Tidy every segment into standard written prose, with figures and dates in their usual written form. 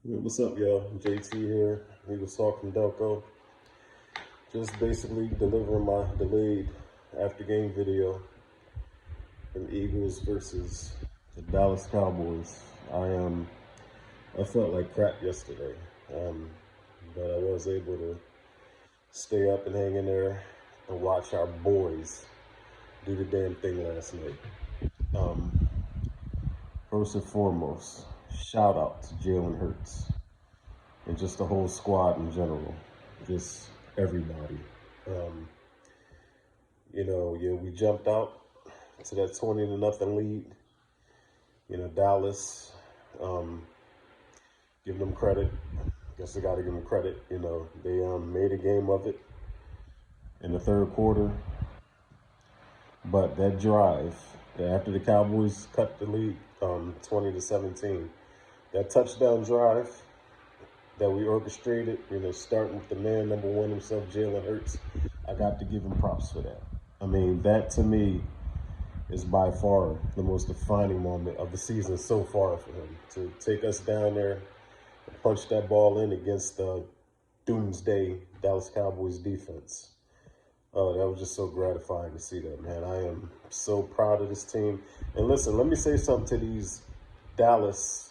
What's up, y'all? JT here. Eagles Talk from Delco. Just basically delivering my delayed after game video from Eagles versus the Dallas Cowboys. I felt like crap yesterday, but I was able to stay up and hang in there and watch our boys do the damn thing last night. Um, First and foremost, shout out to Jalen Hurts and just the whole squad in general, just everybody. Um, we jumped out to that 20-0 lead. Dallas, um, give them credit. Guess I got to give them credit. They made a game of it in the third quarter. But that drive, after the Cowboys cut the lead 20-17, that touchdown drive that we orchestrated, starting with the man number one himself, Jalen Hurts, I got to give him props for that. I mean, that to me is by far the most defining moment of the season so far for him. To take us down there and punch that ball in against the doomsday Dallas Cowboys defense. Oh, that was just so gratifying to see that, man. I am so proud of this team. And listen, let me say something to these Dallas,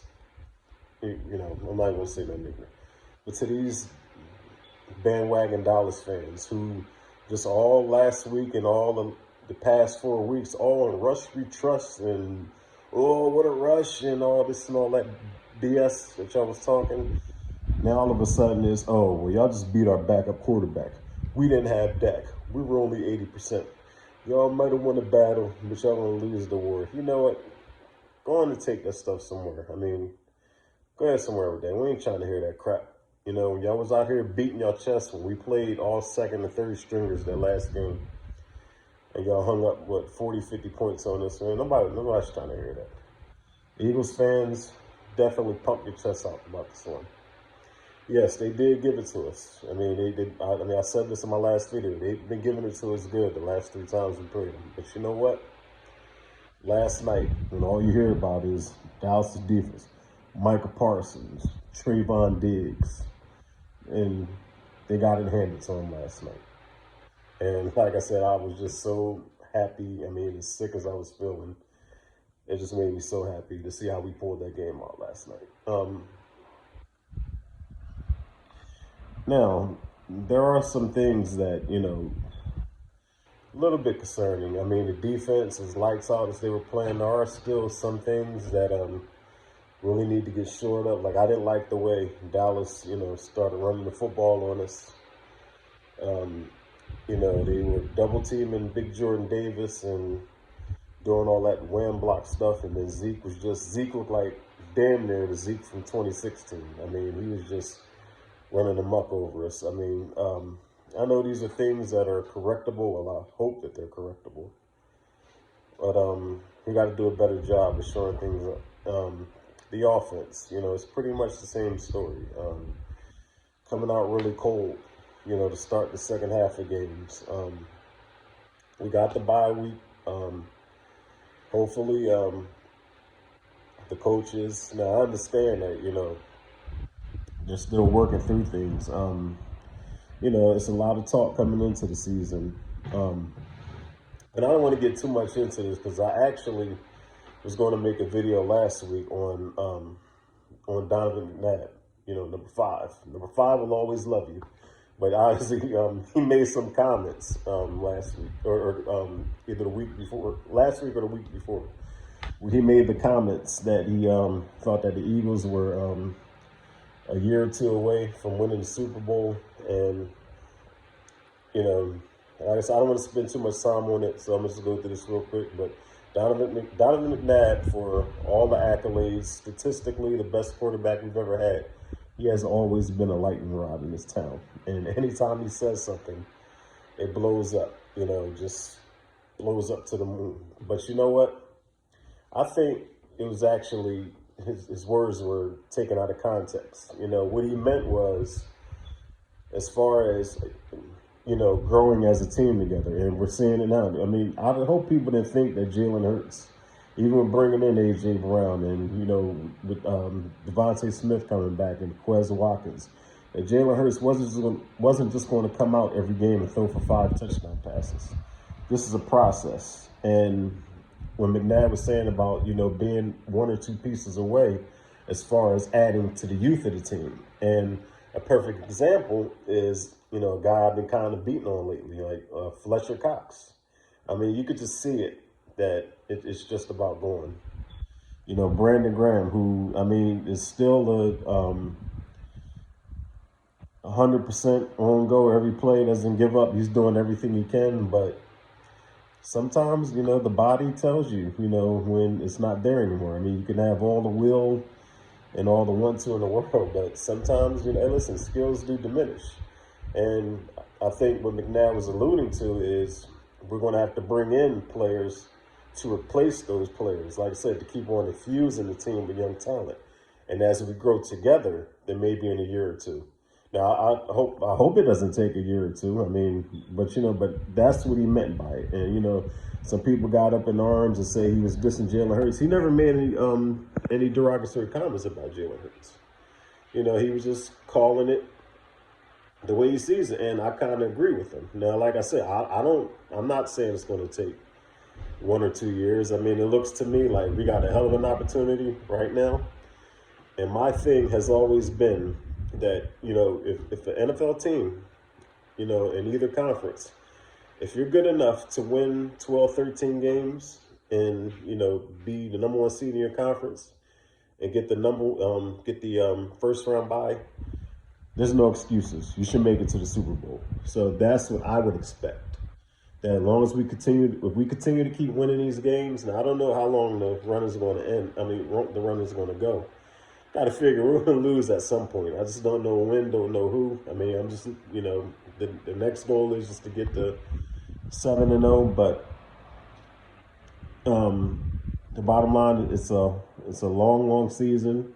I'm not going to say that nigga, but to these bandwagon Dallas fans who just all last week and all the past 4 weeks, all in rush we trust and, oh, what a rush and all this and all that BS that y'all was talking. Now all of a sudden it's, oh, well, y'all just beat our backup quarterback. We didn't have Dak. We were only 80%. Y'all might have won the battle, but y'all going to lose the war. You know what? Go on and take that stuff somewhere. I mean, go ahead somewhere with that. We ain't trying to hear that crap. Y'all was out here beating y'all chest when we played all second and third stringers that last game. And y'all hung up, 40, 50 points on us. Man, nobody's trying to hear that. Eagles fans, definitely pump your chest out about this one. Yes, they did give it to us. I mean, they did. I said this in my last video. They've been giving it to us good the last 3 times we played them. But you know what? Last night, when all you hear about is Dallas' defense, Micah Parsons, Trayvon Diggs, and they got it handed to them last night. And like I said, I was just so happy. I mean, as sick as I was feeling, it just made me so happy to see how we pulled that game out last night. Now, there are some things that, a little bit concerning. I mean, the defense is lights out as they were playing. There are still some things that really need to get shored up. Like, I didn't like the way Dallas, started running the football on us. They were double teaming Big Jordan Davis and doing all that wham block stuff. And then Zeke looked like damn near the Zeke from 2016. I mean, he was just running amok over us. I mean, I know these are things that are correctable. Well, I hope that they're correctable. But we got to do a better job of showing things up. The offense, it's pretty much the same story. Coming out really cold, to start the second half of games. We got the bye week. Hopefully, the coaches, now I understand that, they're still working through things. It's a lot of talk coming into the season. And I don't want to get too much into this because I actually was going to make a video last week on Donovan McNabb, number 5. Number 5 will always love you. But obviously, he made some comments last week, or either the week before, last week or the week before. He made the comments that he thought that the Eagles were a year or 2 away from winning the Super Bowl. And, I don't want to spend too much time on it, so I'm just going to go through this real quick. But Donovan McNabb, for all the accolades, statistically the best quarterback we've ever had, he has always been a lightning rod in this town. And anytime he says something, it blows up, just blows up to the moon. But you know what? I think it was actually, his words were taken out of context. What he meant was, as far as, growing as a team together. And we're seeing it now. I mean, I hope people didn't think that Jalen Hurts Even with bringing in A.J. Brown and, with Devontae Smith coming back and Quez Watkins, that Jalen Hurts wasn't just going to come out every game and throw for 5 touchdown passes. This is a process. And when McNabb was saying about, being 1 or 2 pieces away as far as adding to the youth of the team. And a perfect example is, a guy I've been kind of beating on lately, like Fletcher Cox. I mean, you could just see it, that it's just about going. Brandon Graham, who, is still a 100% on go every play, doesn't give up. He's doing everything he can, but sometimes, the body tells you, when it's not there anymore. I mean, you can have all the will and all the want-to in the world, but sometimes, listen, skills do diminish. And I think what McNabb was alluding to is we're going to have to bring in players to replace those players. Like I said, to keep on infusing the team with young talent. And as we grow together, then maybe in a year or two. Now, I hope it doesn't take a year or two. I mean, but that's what he meant by it. And, some people got up in arms and say he was dissing Jalen Hurts. He never made any derogatory comments about Jalen Hurts. He was just calling it the way he sees it, and I kind of agree with him. Now, like I said, I'm not saying it's going to take 1 or 2 years. I mean, it looks to me like we got a hell of an opportunity right now. And my thing has always been that, if an NFL team, in either conference, if you're good enough to win 12, 13 games and, be the number 1 seed in your conference and get the first round bye, there's no excuses. You should make it to the Super Bowl. So that's what I would expect. That as long as if we continue to keep winning these games, now I don't know how long the run is going to end. The run is going to go. Got to figure we're going to lose at some point. I just don't know when, don't know who. I'm just, the next goal is just to get to 7-0. But the bottom line, it's a long, long season.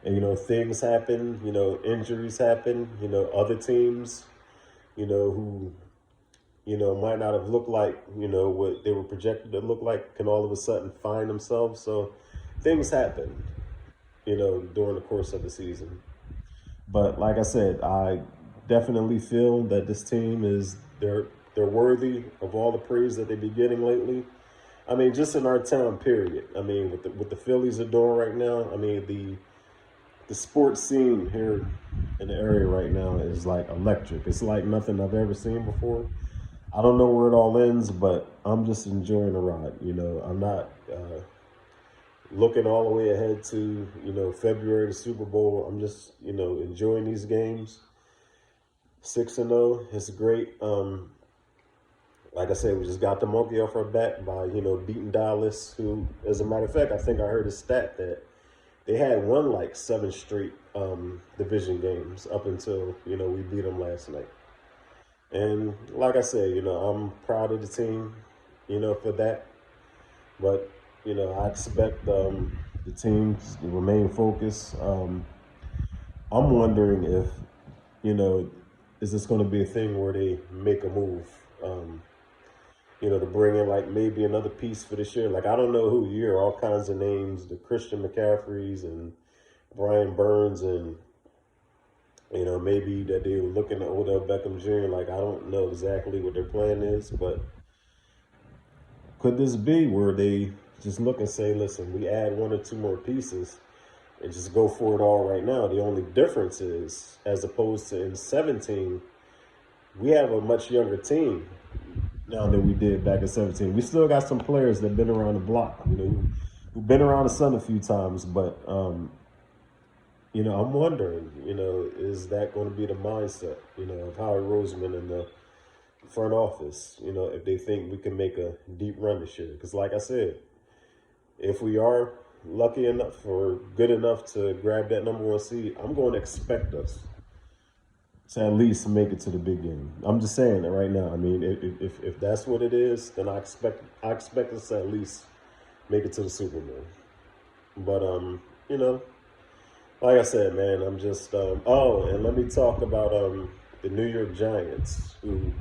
And, things happen, injuries happen, other teams, who, might not have looked like, what they were projected to look like can all of a sudden find themselves. So things happen, during the course of the season. But like I said, I definitely feel that this team they're worthy of all the praise that they've been getting lately. Just in our town, period. What the Phillies are doing right now, the sports scene here in the area right now is like electric. It's like nothing I've ever seen before. I don't know where it all ends, but I'm just enjoying the ride. I'm not looking all the way ahead to, February, the Super Bowl. I'm just, enjoying these games. 6-0, it's great. Like I said, we just got the monkey off our back by, beating Dallas, who, as a matter of fact, I think I heard a stat that they had won like 7 straight division games up until, we beat them last night. And like I said, I'm proud of the team, for that. But, I expect the team to remain focused. I'm wondering if, is this going to be a thing where they make a move, to bring in like maybe another piece for this year. Like, I don't know who. You hear all kinds of names, the Christian McCaffreys and Brian Burns, and, maybe that they were looking at Odell Beckham Jr. Like, I don't know exactly what their plan is, but could this be where they just look and say, listen, we add 1 or 2 more pieces and just go for it all right now? The only difference is, as opposed to in 17, we have a much younger team now than we did back in 17. We still got some players that have been around the block, who've been around the sun a few times. But, I'm wondering, is that going to be the mindset, of Howard Roseman and the front office, if they think we can make a deep run this year? Because like I said, if we are lucky enough or good enough to grab that number 1 seed, I'm going to expect us to at least make it to the big game. I'm just saying that right now. If that's what it is, then I expect us to at least make it to the Super Bowl. But like I said, man, I'm just and let me talk about the New York Giants, who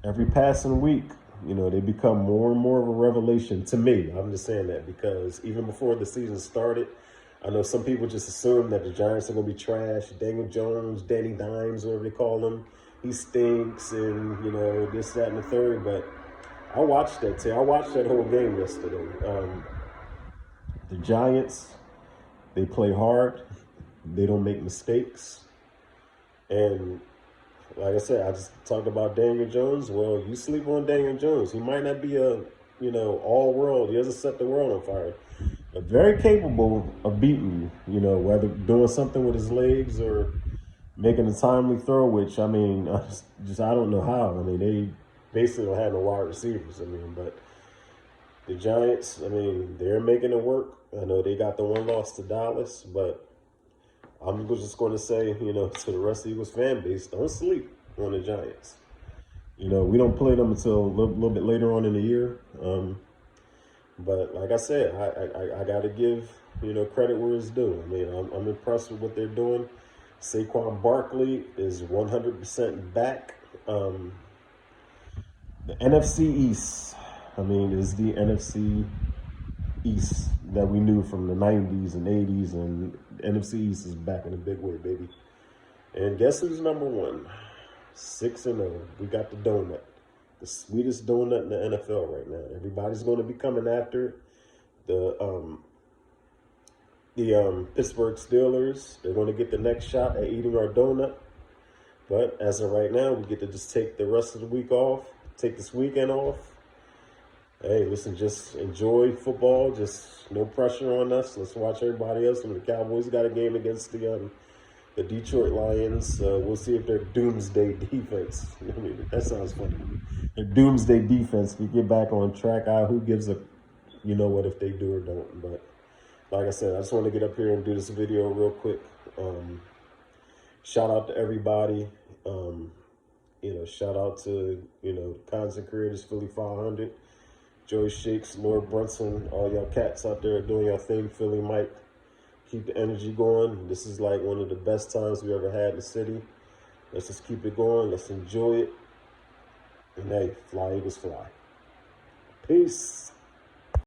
every passing week You know, they become more and more of a revelation to me. I'm just saying that because even before the season started, I know some people just assume that the Giants are going to be trash. Daniel Jones, Danny Dimes, whatever they call him, he stinks, and you know this, that, and the third. But I watched that. I watched that whole game yesterday. The Giants, they play hard. They don't make mistakes, and like I said, I just talked about Daniel Jones. Well, you sleep on Daniel Jones. He might not be a, you know, all world. He doesn't set the world on fire. But very capable of beating you, you know, whether doing something with his legs or making a timely throw, which, I mean, I don't know how. I mean, they basically don't have no wide receivers. I mean, but the Giants, I mean, they're making it work. I know they got the one loss to Dallas, but I'm just going to say, you know, to the rest of the Eagles fan base, don't sleep on the Giants. You know, we don't play them until a little bit later on in the year. But like I said, I got to give, you know, credit where it's due. I mean, I'm impressed with what they're doing. Saquon Barkley is 100% back. The NFC East, I mean, is the NFC East that we knew from the 90s and 80s, and the NFC East is back in a big way, baby. And guess who's number one? 6-0. We got the donut, the sweetest donut in the NFL right now. Everybody's going to be coming after the Pittsburgh Steelers. They're going to get the next shot at eating our donut. But as of right now, we get to just take the rest of the week off, take this weekend off. Hey, listen, just enjoy football. Just no pressure on us. Let's watch everybody else. And the Cowboys got a game against the Detroit Lions. We'll see if their doomsday defense, I mean, that sounds funny. Their doomsday defense can get back on track. Who gives a, you know what, if they do or don't. But like I said, I just want to get up here and do this video real quick. Shout out to everybody. You know, shout out to, you know, content creators, Philly 500. Joey Shakes, Lord Brunson, all y'all cats out there doing your thing. Philly Mike, keep the energy going. This is like one of the best times we ever had in the city. Let's just keep it going. Let's enjoy it. And hey, fly Eagles fly. Peace.